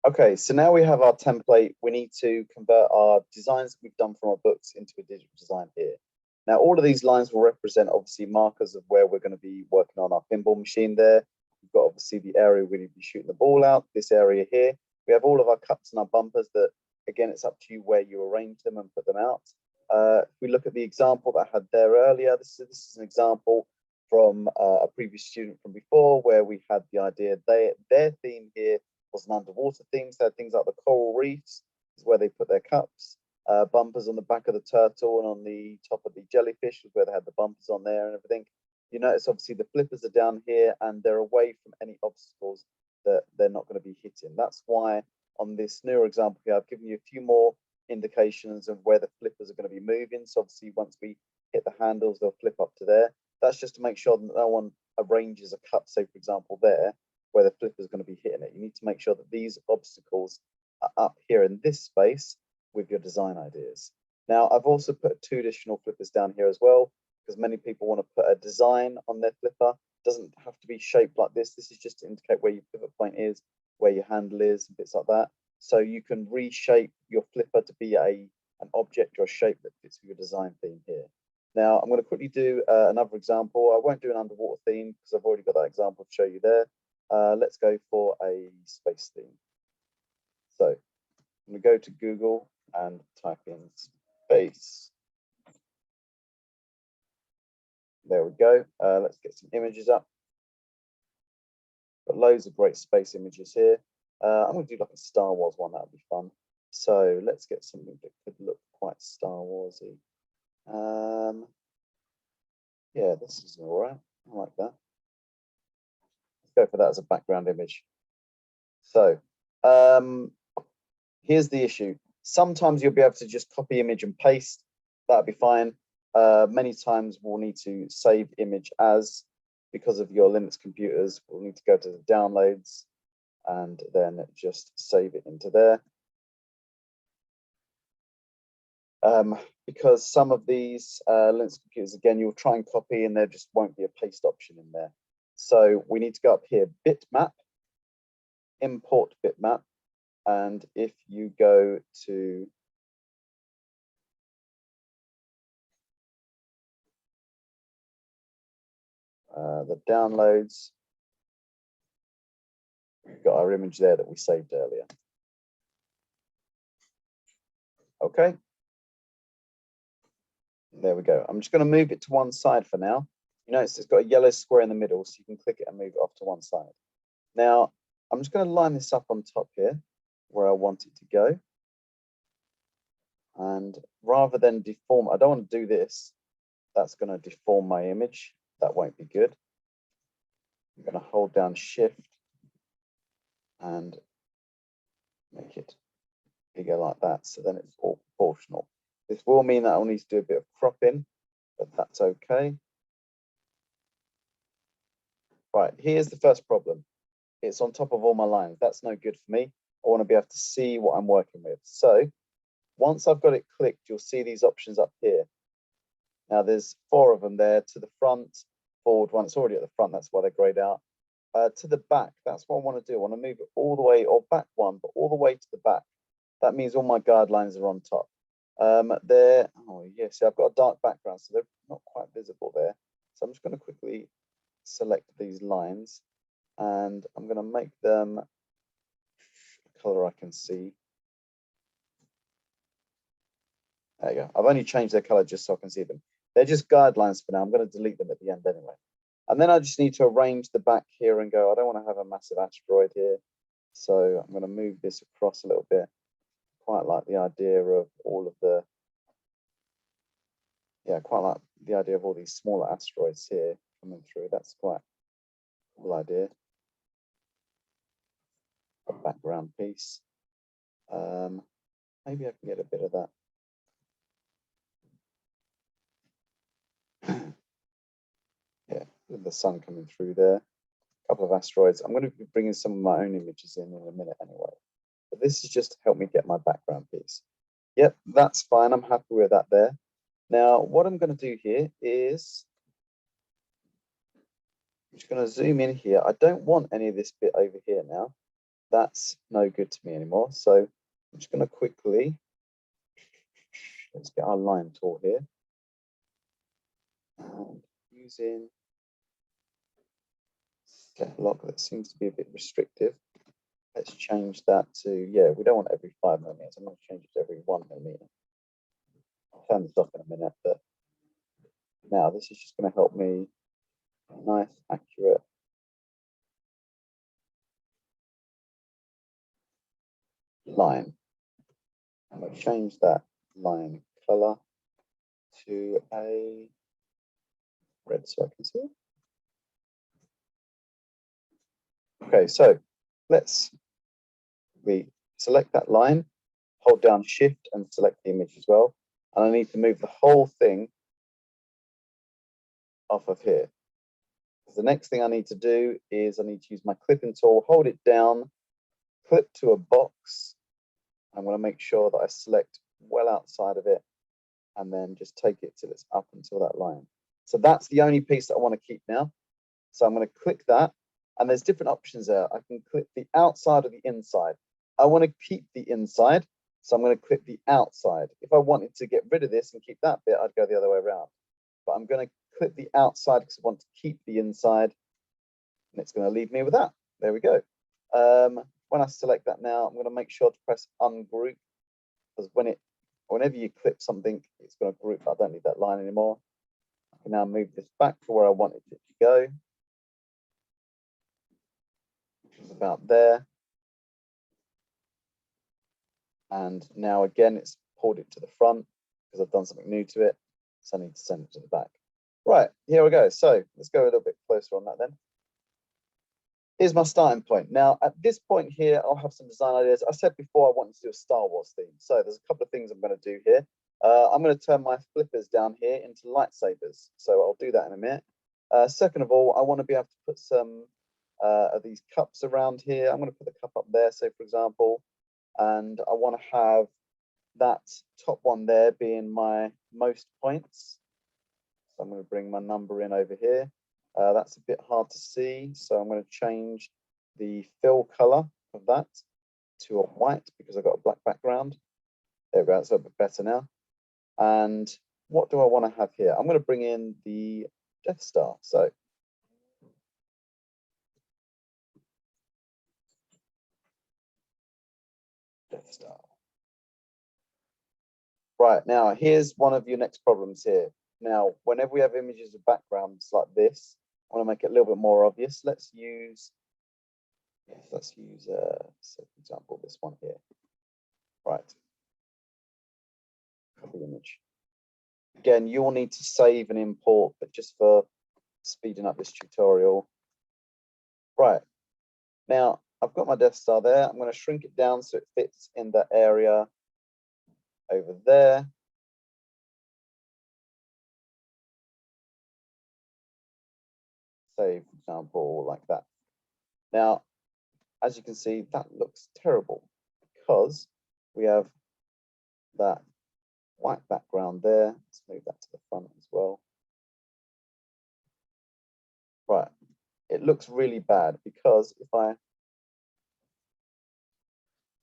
Okay, so now we have our template. We need to convert our designs we've done from our books into a digital design here. Now, all of these lines will represent obviously markers of where we're going to be working on our pinball machine there. We've got obviously the area we're going to be shooting the ball out, this area here. We have all of our cups and our bumpers that, again, it's up to you where you arrange them and put them out. If we look at the example that I had there earlier, this is an example from a previous student from before where we had the idea their theme here was an underwater theme. So things like the coral reefs is where they put their cups, bumpers on the back of the turtle and on the top of the jellyfish is where they had the bumpers on there and everything. You notice obviously the flippers are down here and they're away from any obstacles that they're not going to be hitting. That's why on this newer example here, I've given you a few more indications of where the flippers are going to be moving. So obviously once we hit the handles, they'll flip up to there. That's just to make sure that no one arranges a cup, say for example there, where the flipper is going to be hitting it. You need to make sure that these obstacles are up here in this space with your design ideas. Now, I've also put 2 additional flippers down here as well, because many people want to put a design on their flipper. It doesn't have to be shaped like this. This is just to indicate where your pivot point is, where your handle is, and bits like that. So you can reshape your flipper to be an object or a shape that fits with your design theme here. Now, I'm going to quickly do another example. I won't do an underwater theme because I've already got that example to show you there. Let's go for a space theme. So I'm going to go to Google and type in space. There we go. Let's get some images up. Got loads of great space images here. I'm going to do like a Star Wars one. That would be fun. So let's get something that could look quite Star Warsy. Yeah, this is all right. I like that. Go for that as a background image. So here's the issue. Sometimes you'll be able to just copy image and paste. That'd be fine. Many times we'll need to save image as, because of your Linux computers, we'll need to go to the downloads and then just save it into there. Because some of these Linux computers, again, you'll try and copy and there just won't be a paste option in there. So we need to go up here, bitmap, import bitmap. And if you go to the downloads, we've got our image there that we saved earlier. Okay. There we go. I'm just going to move it to one side for now. You notice it's got a yellow square in the middle, so you can click it and move it off to one side. Now, I'm just going to line this up on top here where I want it to go. And rather than deform, I don't want to do this. That's going to deform my image. That won't be good. I'm going to hold down Shift and make it bigger like that. So then it's all proportional. This will mean that I'll need to do a bit of cropping, but that's okay. Right, here's the first problem. It's on top of all my lines. That's no good for me. I want to be able to see what I'm working with. So once I've got it clicked, you'll see these options up here. Now there's 4 of them there. To the front, forward one, it's already at the front, that's why they're grayed out. To the back, that's what I want to do. I want to move it all the way, or back one, but all the way to the back. That means all my guidelines are on top. There, oh yes, yeah, I've got a dark background, so they're not quite visible there. So I'm just going to quickly select these lines and I'm going to make them a color I can see. There you go. I've only changed their color just so I can see them. They're just guidelines for now. I'm going to delete them at the end anyway. And then I just need to arrange the back here and go, I don't want to have a massive asteroid here. So I'm going to move this across a little bit. Quite like the idea of all of the, yeah, quite like the idea of all these smaller asteroids here coming through. That's quite a cool idea. A background piece. Maybe I can get a bit of that. Yeah, with the sun coming through there. A couple of asteroids. I'm going to be bringing some of my own images in a minute anyway. But this is just to help me get my background piece. Yep, that's fine. I'm happy with that there. Now, what I'm going to do here is I'm just going to zoom in here. I don't want any of this bit over here now. that's no good to me anymore. So I'm just going to quickly, let's get our line tool here. And using step lock, that seems to be a bit restrictive. Let's change that to, yeah, we don't want every 5 millimeters. I'm going to change it to every 1 millimeter. I'll turn this off in a minute, but now this is just going to help me nice, accurate line. I'm going to change that line color to a red so I can see it. Okay, so let's select that line, hold down Shift and select the image as well. And I need to move the whole thing off of here. The next thing I need to do is I need to use my clipping tool, hold it down, clip to a box. I'm going to make sure that I select well outside of it and then just take it till it's up until that line. So that's the only piece that I want to keep now. So I'm going to click that, and there's different options there. I can click the outside or the inside. I want to keep the inside, so I'm going to click the outside. If I wanted to get rid of this and keep that bit, I'd go the other way around. But I'm going to click the outside because I want to keep the inside, and it's going to leave me with that. There we go. When I select that now, I'm going to make sure to press ungroup, because whenever you clip something, it's going to group. I don't need that line anymore. I can now move this back to where I wanted it to go, which is about there. And now again, it's pulled it to the front because I've done something new to it. So I need to send it to the back. Right, here we go. So let's go a little bit closer on that then. Here's my starting point. Now, at this point here, I'll have some design ideas. I said before I wanted to do a Star Wars theme. So there's a couple of things I'm going to do here. I'm going to turn my flippers down here into lightsabers. So I'll do that in a minute. Second of all, I want to be able to put some of these cups around here. I'm going to put the cup up there, say, for example. And I want to have that top one there being my most points. So I'm going to bring my number in over here. That's a bit hard to see, so I'm going to change the fill color of that to a white because I've got a black background. There we go, it's a bit better now. And what do I want to have here? I'm going to bring in the Death Star. So Death Star. Right, now here's one of your next problems here. Now, whenever we have images of backgrounds like this, I want to make it a little bit more obvious. Let's use, so for example, this one here. Right. Copy image. Again, you'll need to save and import, but just for speeding up this tutorial. Right. Now, I've got my Death Star there. I'm going to shrink it down so it fits in the area over there. Say, for example, like that. Now, as you can see, that looks terrible because we have that white background there. Let's move that to the front as well. Right, it looks really bad because if I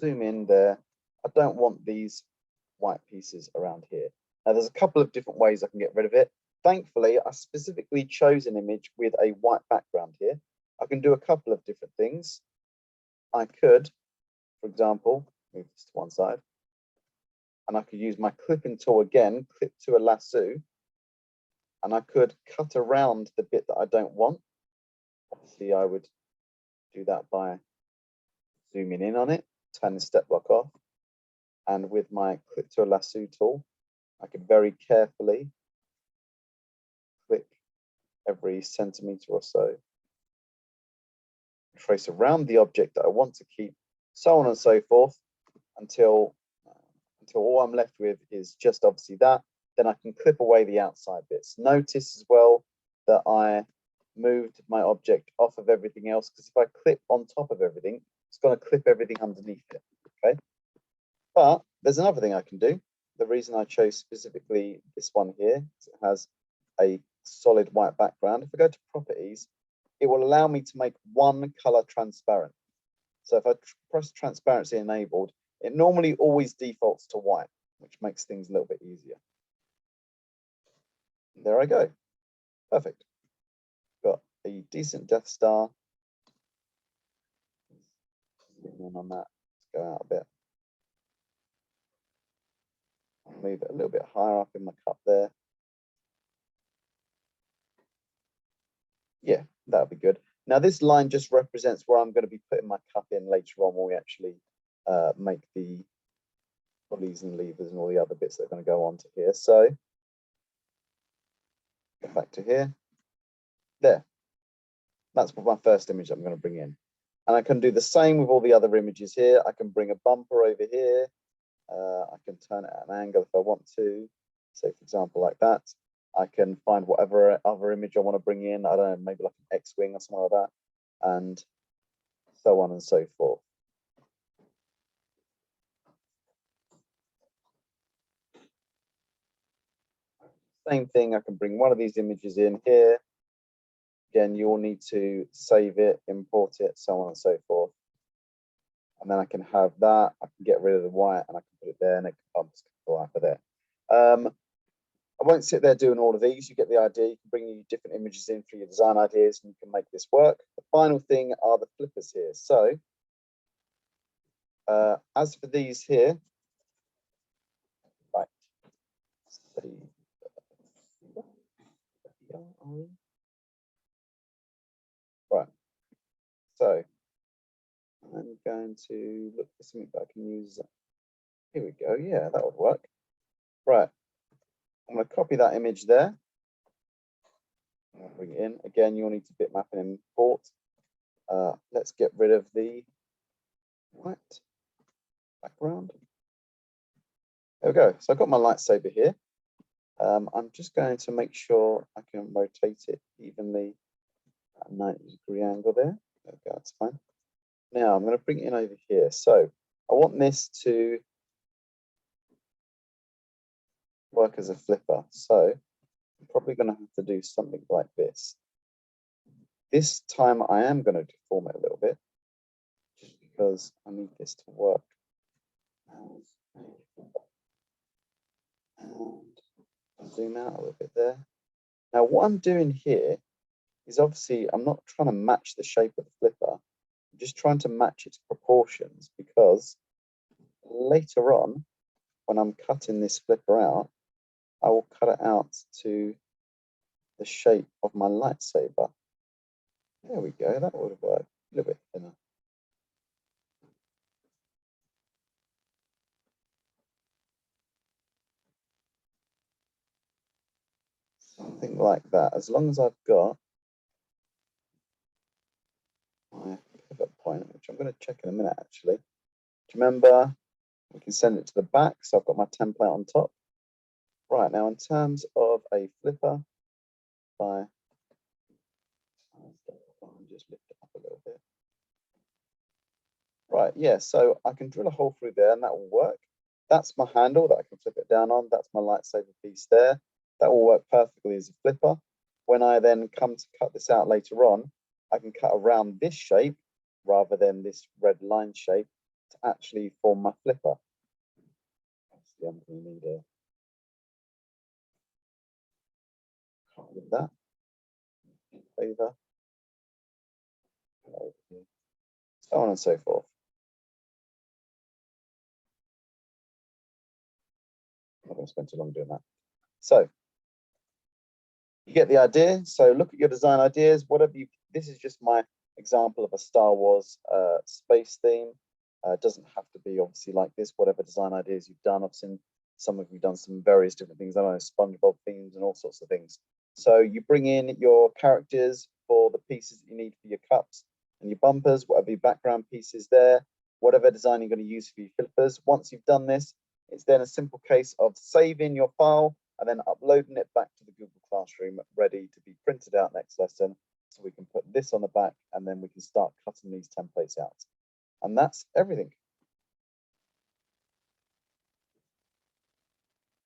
zoom in there, I don't want these white pieces around here. Now, there's a couple of different ways I can get rid of it. Thankfully, I specifically chose an image with a white background here. I can do a couple of different things. I could, for example, move this to one side, and I could use my clipping tool again, clip to a lasso, and I could cut around the bit that I don't want. Obviously, I would do that by zooming in on it, turn the step lock off, and with my clip to a lasso tool, I could very carefully click every centimeter or so, trace around the object that I want to keep, so on and so forth, until all I'm left with is just obviously that. Then I can clip away the outside bits. Notice as well that I moved my object off of everything else, because if I clip on top of everything, it's going to clip everything underneath it. Okay, but there's another thing I can do. The reason I chose specifically this one here is it has a solid white background. If I go to properties, it will allow me to make one color transparent. So if I press transparency enabled, it normally always defaults to white, which makes things a little bit easier. There I go. Perfect. Got a decent Death Star. On that, let's go out a bit. Move it a little bit higher up in my cup there. Yeah, that'll be good. Now this line just represents where I'm going to be putting my cup in later on when we actually make the pulleys and levers and all the other bits that are going to go on to here. So go back to here. There. That's my first image I'm going to bring in. And I can do the same with all the other images here. I can bring a bumper over here. I can turn it at an angle if I want to. Say, for example, like that. I can find whatever other image I want to bring in. I don't know, maybe like an X-wing or something like that. And so on and so forth. Same thing, I can bring one of these images in here. Again, you'll need to save it, import it, so on and so forth. And then I can have that. I can get rid of the white and I can put it there and it can go over there. I won't sit there doing all of these. You get the idea. You can bring your different images in for your design ideas and you can make this work. The final thing are the flippers here. So as for these here, right. Right. So I'm going to look for something that I can use. Here we go. Yeah, that would work. Right. I'm going to copy that image there. I'll bring it in. Again, you'll need to bitmap and import. Let's get rid of the white background. There we go. So I've got my lightsaber here. I'm just going to make sure I can rotate it evenly at a 90-degree angle there. There we go, that's fine. Now I'm going to bring it in over here. So I want this to work as a flipper. So I'm probably going to have to do something like this. This time I am going to deform it a little bit just because I need this to work. And zoom out a little bit there. Now what I'm doing here is obviously I'm not trying to match the shape of the flipper. I'm just trying to match its proportions because later on, when I'm cutting this flipper out, I will cut it out to the shape of my lightsaber. There we go, that would have worked. A little bit thinner. Something like that, as long as I've got my pivot point, which I'm going to check in a minute actually. Do you remember we can send it to the back? So I've got my template on top. Right, now in terms of a flipper, I'll just lift it up a little bit. Right, yeah, so I can drill a hole through there and that will work. That's my handle that I can flip it down on. That's my lightsaber piece there. That will work perfectly as a flipper. When I then come to cut this out later on, I can cut around this shape rather than this red line shape to actually form my flipper. Obviously, I'm going to need a cut with that. Over. So on and so forth. I'm not going to spend too long doing that. So you get the idea. So look at your design ideas. Whatever you. This is just my example of a Star Wars space theme. It doesn't have to be obviously like this. Whatever design ideas you've done, I've seen some of you done some various different things. I don't know, SpongeBob themes and all sorts of things. So you bring in your characters for the pieces that you need for your cups and your bumpers, whatever your background pieces there, whatever design you're going to use for your flippers. Once you've done this, it's then a simple case of saving your file and then uploading it back to the Google Classroom, ready to be printed out next lesson. So we can put this on the back and then we can start cutting these templates out. And that's everything.